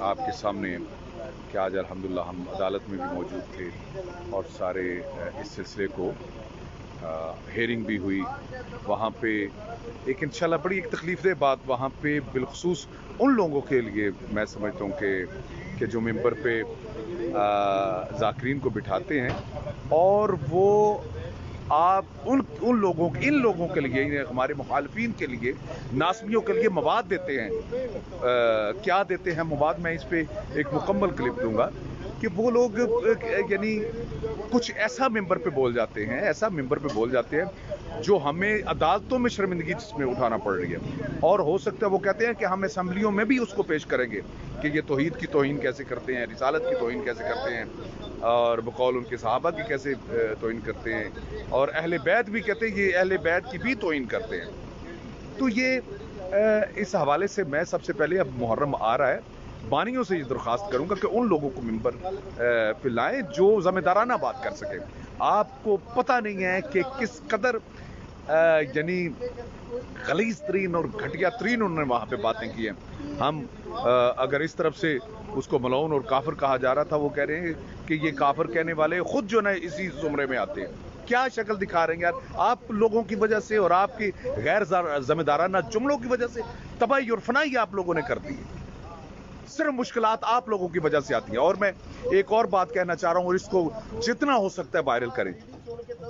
आपके सामने कि आज अल्हम्दुलिल्लाह हम अदालत में भी मौजूद थे और सारे इस सिलसिले को हेयरिंग भी हुई वहाँ पे। एक इंशाल्लाह बड़ी एक तकलीफ़देह बात वहाँ पे बिलखसूस उन लोगों के लिए मैं समझता हूँ कि जो मेंबर पे ज़ाकिरीन को बिठाते हैं और वो आप इन लोगों के लिए, हमारे मुखालफिन के लिए, नासमियों के लिए मवाद देते हैं। क्या देते हैं मवाद? मैं इस पे एक मुकम्मल क्लिप दूंगा कि वो लोग यानी कुछ ऐसा मेंबर पे बोल जाते हैं जो हमें अदालतों में शर्मिंदगी जिसमें उठाना पड़ रही है। और हो सकता है वो कहते हैं कि हम असम्बलियों में भी उसको पेश करेंगे कि ये तौहीद की तौहीन कैसे करते हैं, रिसालत की तौहीन कैसे करते हैं और बकौल उनके सहाबा की कैसे तौहीन करते हैं, और अहले बैत भी कहते हैं ये अहले बैत की भी तौहीन करते हैं। तो ये इस हवाले से मैं सबसे पहले, अब मुहर्रम आ रहा है, बानियों से ये दरख्वास्त करूंगा कि उन लोगों को मिंबर पे लाएं जो ज़िम्मेदाराना बात कर सके। आपको पता नहीं है कि किस कदर यानी गलीज़ तरीन और घटिया तरीन उन्होंने वहाँ पे बातें की हैं। हम अगर इस तरफ से उसको मलऊन और काफिर कहा जा रहा था, वो कह रहे हैं कि ये काफिर कहने वाले खुद जो ना इसी जुमरे में आते हैं। क्या शक्ल दिखा रहे हैं यार, आप लोगों की वजह से और आपकी गैर जिम्मेदाराना जुमलों की वजह से तबाही और फनाई आप लोगों ने कर दी है। सिर्फ मुश्किलात आप लोगों की वजह से आती हैं। और मैं एक और बात कहना चाह रहा हूं और इसको जितना हो सकता है वायरल करें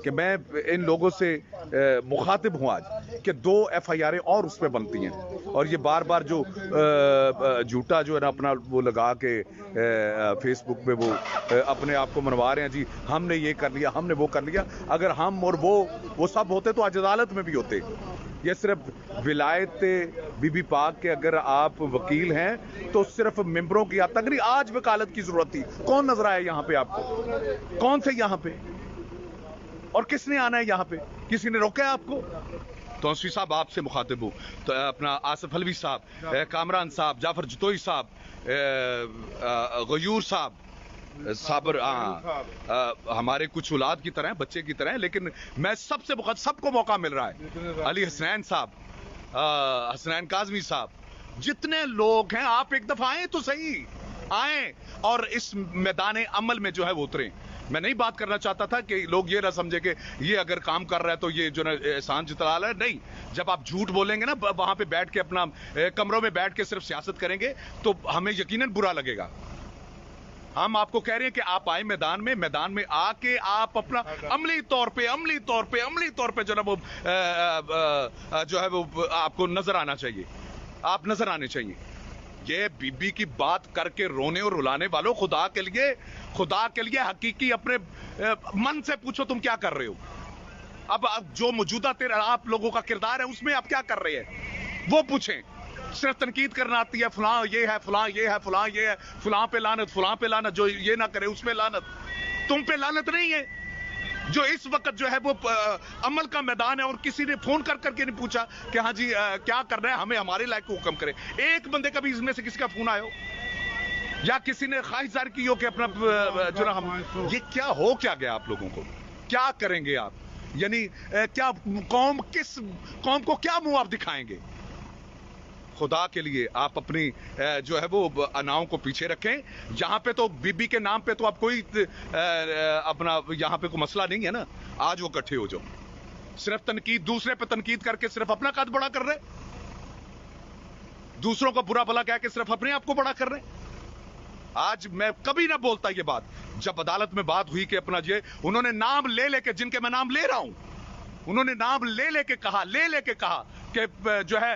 कि मैं इन लोगों से मुखातिब हूं आज कि 2 FIR और उस पर बनती हैं। और ये बार बार जो झूठा जो है ना अपना वो लगा के फेसबुक पे वो अपने आप को मनवा रहे हैं, जी हमने ये कर लिया, हमने वो कर लिया। अगर हम और वो सब होते तो आज अदालत में भी होते। ये सिर्फ विलायत बीबी पाक के अगर आप वकील हैं तो सिर्फ मेंबरों की तक नहीं, आज वकालत की जरूरत थी। कौन नजर आया यहाँ पे आपको? कौन से यहाँ पे? और किसने आना है यहाँ पे? किसी ने रोका है आपको? तौसीफ साहब आपसे मुखातिब हूँ, तो अपना आसिफ अलवी साहब, कामरान साहब, जाफर जतोई साहब, गयूर साहब, साबर हमारे कुछ औलाद की तरह, बच्चे की तरह, लेकिन मैं सबसे सबको मौका मिल रहा है। अली हसनैन साहब, हसनैन काजमी साहब, जितने लोग हैं आप एक दफा आए तो सही, आए और इस मैदान अमल में जो है वो उतरे। मैं नहीं बात करना चाहता था कि लोग ये ना समझे कि ये अगर काम कर रहा है तो ये जो ना एहसान जता रहा है। नहीं, जब आप झूठ बोलेंगे ना वहां पे बैठ के, अपना कमरों में बैठ के सिर्फ सियासत करेंगे तो हमें यकीनन बुरा लगेगा। हम आपको कह रहे हैं कि आप आए मैदान में आके आप अपना अमली तौर पे जो ना वो जो है वो आपको नजर आना चाहिए, आप नजर आने चाहिए। ये बीबी की बात करके रोने और रुलाने वालों, खुदा के लिए हकीकी अपने मन से पूछो तुम क्या कर रहे हो। अब जो मौजूदा आप लोगों का किरदार है उसमें आप क्या कर रहे हैं वो पूछें। सिर्फ तनकीद करना आती है, फलां ये है, फलां ये है, फलां ये है, फलां पे लानत, जो ये ना करे उस पे लानत। तुम पे लानत नहीं है जो इस वक्त जो है वो अमल का मैदान है और किसी ने फोन करके नहीं पूछा कि हाँ जी क्या कर रहे हैं, हमें हमारे लायक को हुक्म करे। एक बंदे का भी इसमें से किसी का फोन आया हो या किसी ने ख्वाहिश जाहिर की हो कि अपना जो ना हम ये क्या हो क्या गया आप लोगों को, क्या करेंगे आप? यानी क्या किस कौम को क्या मुंह आप दिखाएंगे? खुदा के लिए आप अपनी जो है वो अनाओं को पीछे रखें। यहाँ पे तो बीबी के नाम पे तो आप कोई अपना यहाँ पे कोई मसला नहीं है ना, आज वो इकट्ठे हो जाओ। सिर्फ तनकीद, दूसरे पे तनकीद करके सिर्फ अपना कद बड़ा कर रहे, दूसरों को बुरा भला कह के सिर्फ अपने आप को बड़ा कर रहे। आज मैं कभी ना बोलता ये बात, जब अदालत में बात हुई कि अपना ये उन्होंने नाम ले लेके, जिनके मैं नाम ले रहा हूं, उन्होंने नाम ले लेके कहा कि जो है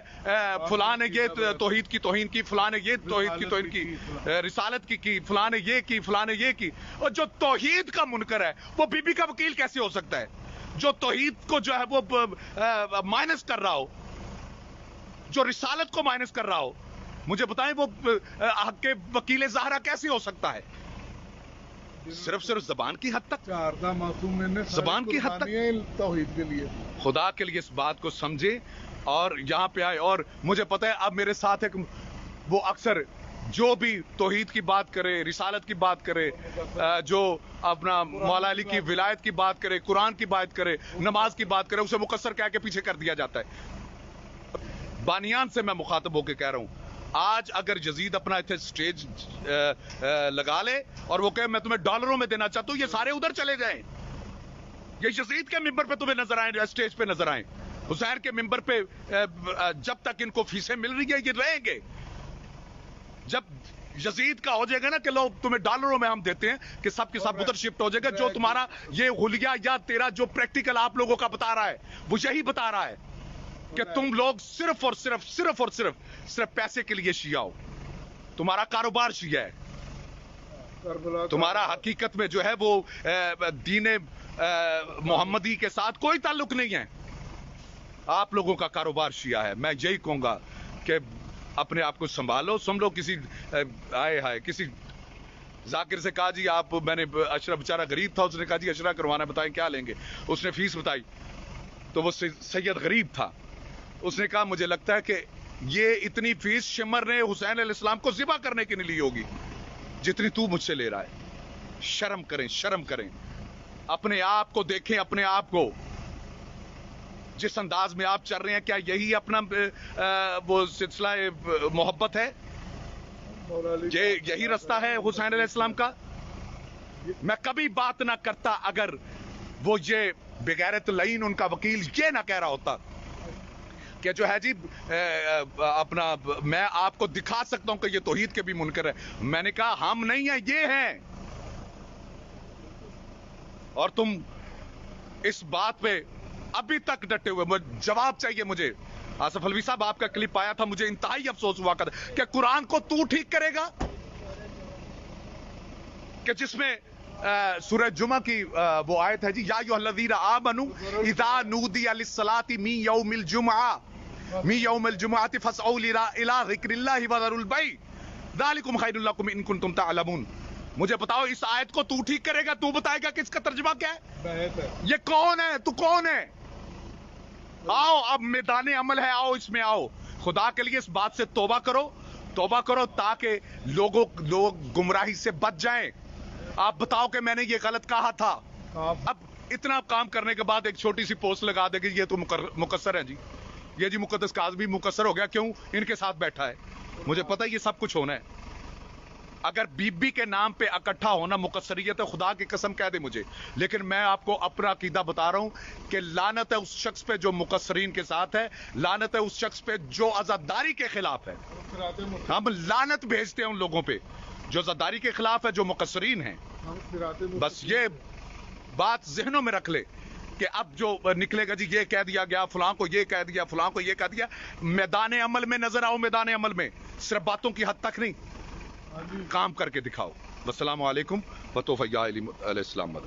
फलां ने ये तौहीद की तौहीन की, फलां ने ये तौहीद की तौहीन की, रिसालत की, फलां ने ये की, फलां ने ये की। और जो तौहीद का मुनकर है वो बीबी का वकील कैसे हो सकता है? जो तौहीद को जो है वो माइनस कर रहा हो, जो रिसालत को माइनस कर रहा हो, मुझे बताएं वो हक के वकील ज़हरा कैसे हो सकता है? सिर्फ जबान की हद तक, जबान की हद तक तौहीद के लिए। खुदा के लिए इस बात को समझे और यहाँ पे आए। और मुझे पता है अब मेरे साथ एक वो अक्सर जो भी तौहीद की बात करे, रिसालत की बात करे, जो अपना मौला अली की विलायत की बात करे, कुरान की बात करे, नमाज की बात करे, उसे मुकस्सर कह के पीछे कर दिया जाता है। बानियान से मैं मुखातब होकर कह रहा हूं, آج اگر یزید اپنا سٹیج لگا لے اور وہ کہے میں تمہیں ڈالروں میں دینا چاہتا ہوں، یہ سارے ادھر چلے جائیں، یہ یزید کے ممبر پہ تمہیں نظر آئیں، سٹیج پہ نظر آئیں، حسین کے ممبر پہ جب تک ان کو فیسیں مل رہی ہیں یہ رہیں گے. جب یزید کا ہو جائے گا نا کہ لوگ تمہیں ڈالروں میں ہم دیتے ہیں، کہ سب کے سب ادھر شفٹ ہو جائے گا. جو تمہارا یہ حلیہ یا تیرا جو پریکٹیکل آپ لوگوں کا بتا رہا ہے وہ یہی بتا رہا ہے کہ تم لوگ صرف اور صرف پیسے کے لیے شیعہ ہو. تمہارا کاروبار شیعہ ہے، تمہارا حقیقت میں جو ہے وہ دین محمدی کے ساتھ کوئی تعلق نہیں ہے. آپ لوگوں کا کاروبار شیعہ ہے. میں یہی کہوں گا کہ اپنے آپ کو سنبھالو. سن لو کسی کسی ذاکر سے کہا جی آپ، میں نے اشرف بیچارہ غریب تھا، اس نے کہا جی اشرا کروانا بتائیں کیا لیں گے. اس نے فیس بتائی تو وہ سید غریب تھا. اس نے کہا مجھے لگتا ہے کہ یہ اتنی فیس شمر نے حسین علیہ السلام کو ذبح کرنے کے لیے لی ہوگی جتنی تو مجھ سے لے رہا ہے. شرم کریں، شرم کریں. اپنے آپ کو دیکھیں، اپنے آپ کو. جس انداز میں آپ چل رہے ہیں کیا یہی اپنا وہ سلسلہ محبت ہے؟ یہی رستہ ہے حسین علیہ السلام کا؟ میں کبھی بات نہ کرتا اگر وہ یہ بغیرت لعین ان کا وکیل یہ نہ کہہ رہا ہوتا کہ جو ہے جی اپنا میں آپ کو دکھا سکتا ہوں کہ یہ توحید کے بھی منکر ہے. میں نے کہا ہم نہیں ہیں، یہ ہیں. اور تم اس بات پہ ابھی تک ڈٹے ہوئے. جواب چاہیے مجھے. آصف الوی صاحب آپ کا کلپ آیا تھا، مجھے انتہائی افسوس ہوا کہ قرآن کو تو ٹھیک کرے گا کہ جس میں سورہ جمعہ کی وہ آیت ہے جی یا ایھا الذین آمنوا اذا نودی للصلاۃ من یوم الجمعہ فاسعوا الی ذکر اللہ وذروا البیع ذلکم خیر لکم ان کنتم تعلمون. مجھے بتاؤ اس آیت کو تو ٹھیک کرے گا؟ تو بتائے گا کہ اس کا ترجمہ کیا ہے؟ یہ کون ہے؟ تو کون ہے؟ آؤ اب میدان عمل ہے، آؤ اس میں آؤ. خدا کے لیے اس بات سے توبہ کرو، توبہ کرو تاکہ لوگ گمراہی سے بچ جائیں. آپ بتاؤ کہ میں نے یہ غلط کہا تھا. اب اتنا کام کرنے کے بعد ایک چھوٹی سی پوسٹ لگا دے گی یہ تو مقصر ہے جی، یہ جی مقدس کاظمی مقصر ہو گیا. کیوں؟ ان کے ساتھ بیٹھا ہے. مجھے پتہ یہ سب کچھ ہونا ہے. اگر بی بی کے نام پہ اکٹھا ہونا مقصریت ہے، خدا کی قسم کہہ دے مجھے. لیکن میں آپ کو اپنا عقیدہ بتا رہا ہوں کہ لعنت ہے اس شخص پہ جو مقصرین کے ساتھ ہے، لعنت ہے اس شخص پہ جو عزاداری کے خلاف ہے. ہم لعنت بھیجتے ہیں ان لوگوں پہ جو عزاداری کے خلاف ہے، جو مقصرین ہیں. بس یہ بات ذہنوں میں رکھ لے کہ اب جو نکلے گا جی یہ کہہ دیا گیا، فلاں کو یہ کہہ دیا، فلاں کو یہ کہہ دیا. میدان عمل میں نظر آؤ، میدان عمل میں صرف باتوں کی حد تک نہیں، کام کر کے دکھاؤ. والسلام علیکم وتوفیق علیہ السلام.